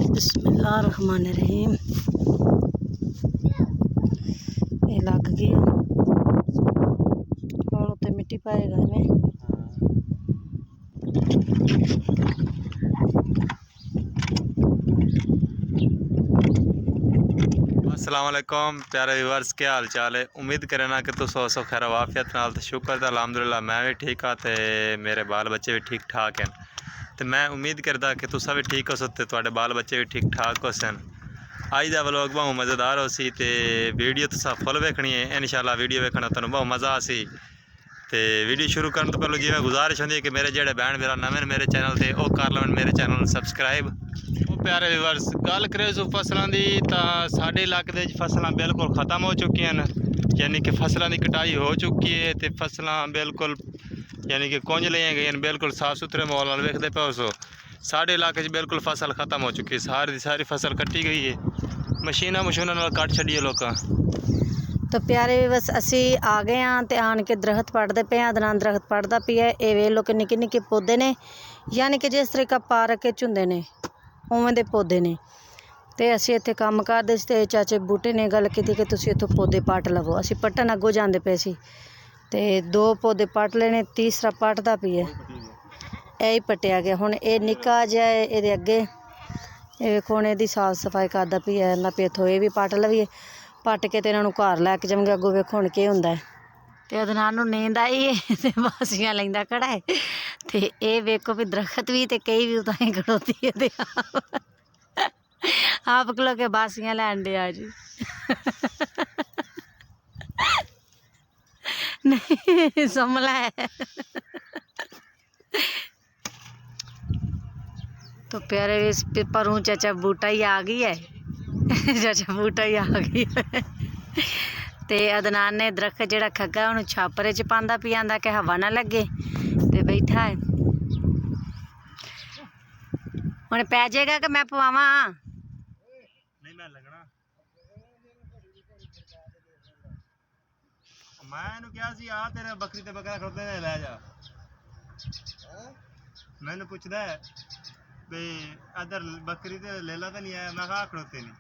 बिस्मिल्लाहिर्रहमानिर्रहीम। ये लग गया हुण उत्ते मिट्टी पाएगा इवें। अस्सलाम वालेकुम प्यारे व्यूअर्स, क्या हाल चाल है। उम्मीद करना कि तुम सौ खैर वाफियत नाल तो शुक्र है अलहमदुलिल्लाह मैं भी ठीक हाँ तो मेरे बाल बच्चे भी ठीक ठाक हैं। तो मैं उम्मीद करता कि तुसा भी ठीक हो सकते, थोड़े बाल बच्चे भी ठीक ठाक हो सन। अज का व्लॉग बहुत मज़ेदार हो सी ते वीडियो तुसा फुल वेखनी है। इंशाल्लाह वीडियो वेखना तुहानू बहुत मज़ा आ सी। तो वीडियो शुरू करने तो पहले जिवें गुजारिश होंदी है कि मेरे जेडे भैन भरा नवे मेरे चैनल से वह कर लवन मेरे चैनल सबसक्राइब। प्यारे व्यूअर्स, गल करें सो फसलों की तो साढ़े इलाके दे फसलां बिल्कुल ख़त्म हो चुकी हैं, यानी कि फसलों की कटाई हो चुकी है। तो फसलां बिल्कुल यानी कि कुंज लिया गई, बिल्कुल साफ सुथरे माहौल नाल वेखदे पे सो साढ़े इलाके बिल्कुल फसल ख़त्म हो चुकी है। सारी की सारी फसल कट्टी गई है, मशीना मशूना नाल कट छड़ी है लोग। तो प्यारे बस असी आ गए हाँ तो आन के दरख्त पढ़ते पे अदनान दरख्त पढ़ता पिया। ये वे लोग निक्के निक्के पौधे ने, यानी कि जिस तरीका पार्क होंदे ने उवें दे पौधे ने। तो असी इत्थे काम करदे सी ते चाचे बूटे ने गल की कि तुसीं इत्थों पौधे पट लवो। असी पट्टन अगों जांदे पे सी ते 2 पौधे पट लेने, तीसरा पटदा पिया। यही पट्टिया गया। हुण ये निक्का जिहा इहदे अगे ये वेखो हुण इहदी साफ सफाई करदा पिया। ना पे इत्थों ये भी पट लवीए, पट के तो इन्हों घर लैके जाऊँगे। अगों वेखो हुण की हुंदा है। ते अदनान नूं नींद आई है ते बासियां लैंदा खड़ा है। ते ये वेखो भी दरख्त भी ते कई भी उतां खड़ोती है ते आप खलो के बासियां लैन दे आ जी। नहीं समला है। तो प्यारे इस परों चाचा बूटा ही आ गई है। चाचा बूटा ही आ गई है। ते अदनान ने दरख्त जिहड़ा खग्गा उन्होंने छापरे च पांदा पिया, आंदा कि हवा ना लगे ते बैठा है। हुण पै जाएगा कि मैं पवावां? नहीं मैं लगना मैं क्या सी आ तेरे बकरी ते बकरा खड़ोते ने लै जा। मैनू पुछदा है भी इधर बकरी ते लेला तो नहीं आया। मैं कहा खड़ोते नहीं।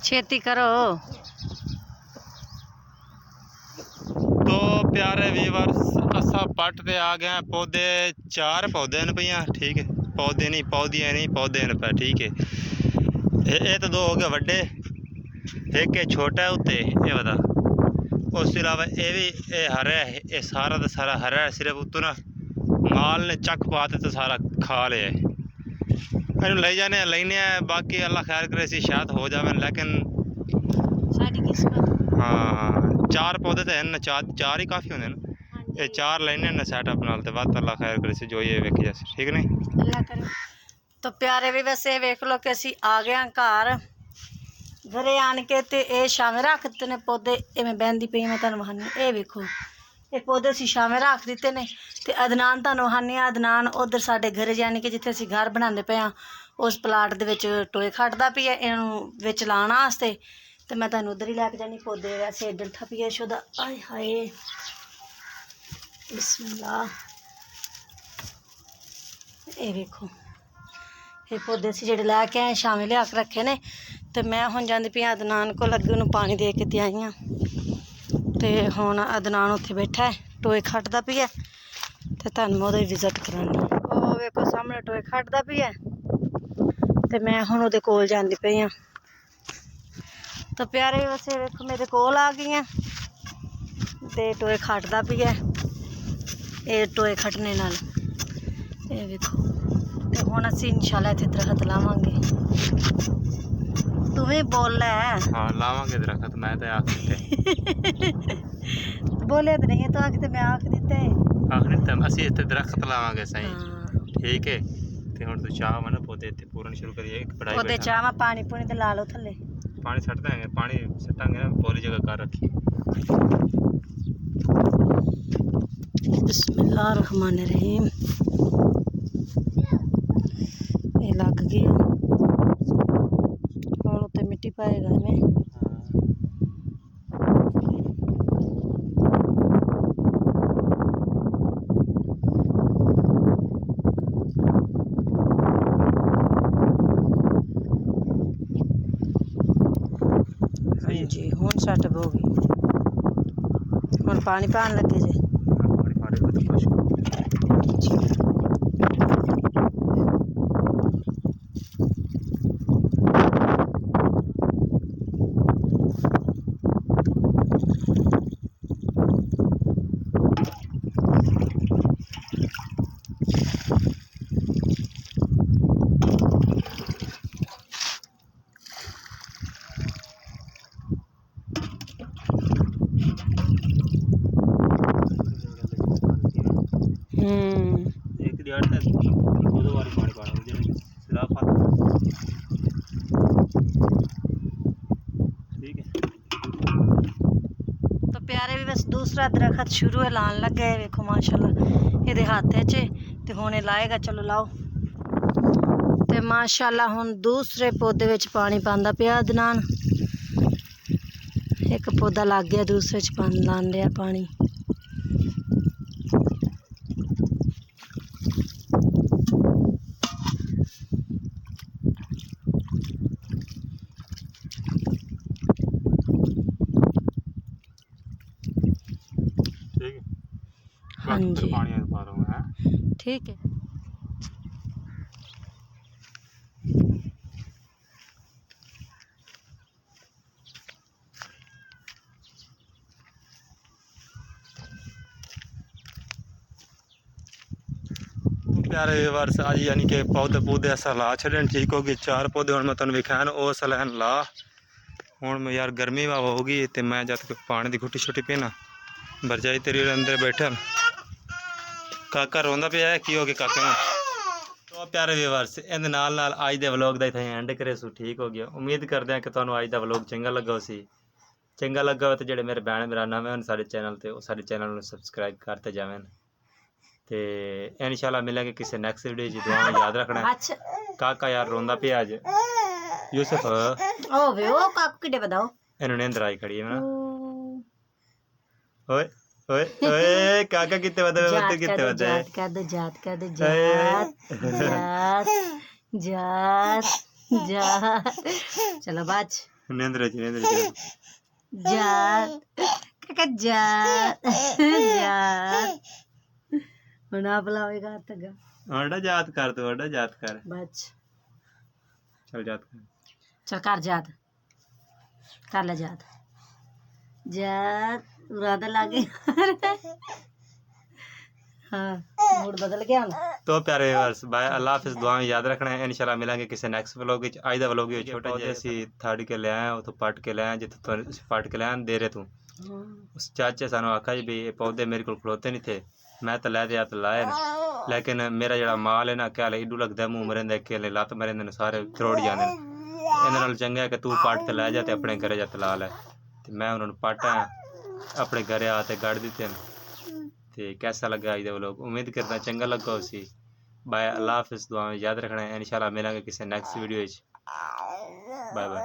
छेती करो। तो प्यारे व्यूअर्स, असा पट ते आ गए हैं। पौधे 4 पौधे न पियाँ, ठीक है। पौधे नहीं पौधियाँ नहीं पौधे न पे, ठीक है। ये तो 2 हो गए वड्डे, एक ये छोटा है उत्ते ये बता। उस अलावा ये भी ये हरा है, ये सारा का सारा हरा है। सिर्फ उत्तों ना माल ने चक पाते तो सारा खा लिया है। इन ले जाने लेने बाकी अल्लाह खैर करे सी शायद हो जाए, लेकिन साडी किस्मत। हाँ 4 पौधे तो हैं, 4 ही काफ़ी होंगे ना। ये 4 लेने ना सैटअप नाल ते वध अल्लाह खैर करे सी जो ये वेखी जैसे, ठीक नहीं अल्लाह करे। तो प्यारे भी वैसे वेख लो कि असी आ गए हैं घर। घरे आन के ते ये छावें रख दिते ने पौधे। इवें बहंदी पई मैं तुहानूं वहानी, ये वेखो ये पौधे असी छावें रख दिते ने। ते अदनान तुहानूं वहानी, अदनान उधर साडे घर यानी कि जिथे असी घर बनांदे पे हाँ उस प्लाट दे विच टोए खट्टदा पिया इहनूं विच लाण वास्ते। ते मैं तुहानूं उधर ही लैके जानी। पौधे वैसे एडन थप्पिए शुदा। आय हाय बिस्मिल्लाह। ये वेखो ये पौधे असी जेह्ड़े लैके आए छावें लिया के रखे ने। तो मैं हुण जांदी पई अदनान कोल, अग्गे उन्हूं पानी दे के ते आई हाँ। ते हुण अदनान उत्थे बैठा है टोए खट्टदा पिया ते तुहानूं मैं ओहदी विजिट करानी। ओह वेखो सामने टोए खट्टदा पिया ते मैं हुण ओहदे कोल जांदी पई हाँ। तो प्यारे वैसे वेखो मेरे कोल आ गई हैं ते टोए खट्टदा पिया। ये टोए खट्टने नाल ये वेखो। ते हुण असीं इंशाल्लाह इत्थे दरख्त लावांगे। तू भी बोल लै। हाँ लावांगे दरख्त, मैं तो आख दिते। बोले तो नहीं है तो आख ते मैं आख दिते आखने तो असी इत्थे दरख्त लावांगे सही, हाँ। ठीक है। ते हुण तू चाह मन पौधे इत्थे पूरन शुरू करिए। एक पढ़ाई ओहदे चाह मैं पानी पूनी ते ला लो थल्ले। पानी सट देंगे, पानी सटांगे ना पूरी जगह कर रखी। बिस्मिल्लाहिर्रहमानिर्रहीम। ये लग गया हुण उत्ते मिट्टी पाएगा इवें। ਹੁਣ ਪਾਣੀ ਪਾਣ ਲੱਗੇ ਜੇ। पानी पा रहे हो तो खुश एक दिहाड़ तक दो बार पानी पाना मुझे सिला पा ठीक है। तो प्यारे भी बस दूसरा दरखत शुरू है लान लग गए वेखो माशाल्लाह ਇਹਦੇ ਹੱਥ 'ਚ ਤੇ ਹੁਣ ਇਹ ਲਾਏਗਾ। ਚਲੋ ਲਾਓ। ਤੇ ਮਾਸ਼ਾल्लाह ਹੁਣ ਦੂਸਰੇ ਪੌਦੇ ਵਿੱਚ ਪਾਣੀ ਪਾਉਂਦਾ ਪਿਆ ਅਦਨਾਨ। ਇੱਕ ਪੌਦਾ ਲੱਗ ਗਿਆ ਦੂਸਰੇ 'ਚ ਪਾਣੀ ਲਾਣ ਲਿਆ ਪਾਣੀ। ठीक है। हाँ जी पानी पा रहा हूँ है। ठीक है। प्यारे व्यूअर्स आज यानी कि पौधे असा ला छड़न ठीक होगी। 4 पौधे हुण मैं तुहानूं विखाण उह सलैन ला हुण मैं यार गर्मी होगी तो मैं जब तक पानी की घुट्टी छुट्टी पीना भरजाई तेरी अंदर बैठल काका रोंदा पिया है की हो गया काके में। तो प्यारे व्यूअर्स इन नाल नाल अज दे व्लॉग दा इत्थे एंड करे सो ठीक हो गया। उम्मीद करते हैं कि तुहानूं अज दा व्लॉग चंगा लगा सी। चंगा लगा हो तो जेडे मेरे भैन भरा नवे हैं सारे चैनल ते सारे चैनल नूं सबसक्राइब करते जावें ते इंशाल्लाह मिलेंगे किसी नेक्स्ट वीडियो जी। दुआ याद रखना। काका यार रोंदा पिया अज यूसुफ ओ वे ओ काकू किडे बताओ इन्होंने नींदर आई खड़ी है ना। ओए ओए ओए काका कितने बदे बदे कितने बदे जात कर दो जात कर दो जात जात जात जात। चलो बाज नींदर जी जात काका जात जात। बना बुलावेगा तक ओडा जात कर तू ओडा जात कर बच। चल जात कर चल कर जात कर ले जात जात उरादा लागे। हाँ मूड बदल गया ना। तो प्यारे व्यूअर्स बाय अल्लाह हाफिज़। दुआ में याद रखना है। इंशाल्लाह मिलेंगे किसी नेक्स्ट व्लॉग विच। आज दा व्लॉग ही छोटा जिहा सी थाड़ी के ले आए उतो पट के ले आए जिथे पट के ले आए दे रहे तू उस चाचे सानू आखा जी भी ये पौधे मेरे को खड़ोते नहीं थे मैं तो लै दिया तो लाए न लेकिन मेरा जड़ा माल है ना क्या इडू लगता मुँह मरेंदा के लत्त मरेंदे सारे त्रोड़ जाते हैं। इहदे नाल चंगा है कि तू पट ते लै जा ते अपने घरे जा ला लै ते मैं उन्होंने पट अपने घरे आते गड़ दिते हैं। तो कैसा लगा अज दा व्लॉग उम्मीद करता चंगा लगा उसी। बाय अल्लाह हाफिज़। दुआ में याद रखना है। इंशाल्लाह मिलेंगे किसी नेक्स्ट वीडियो बाय बाय।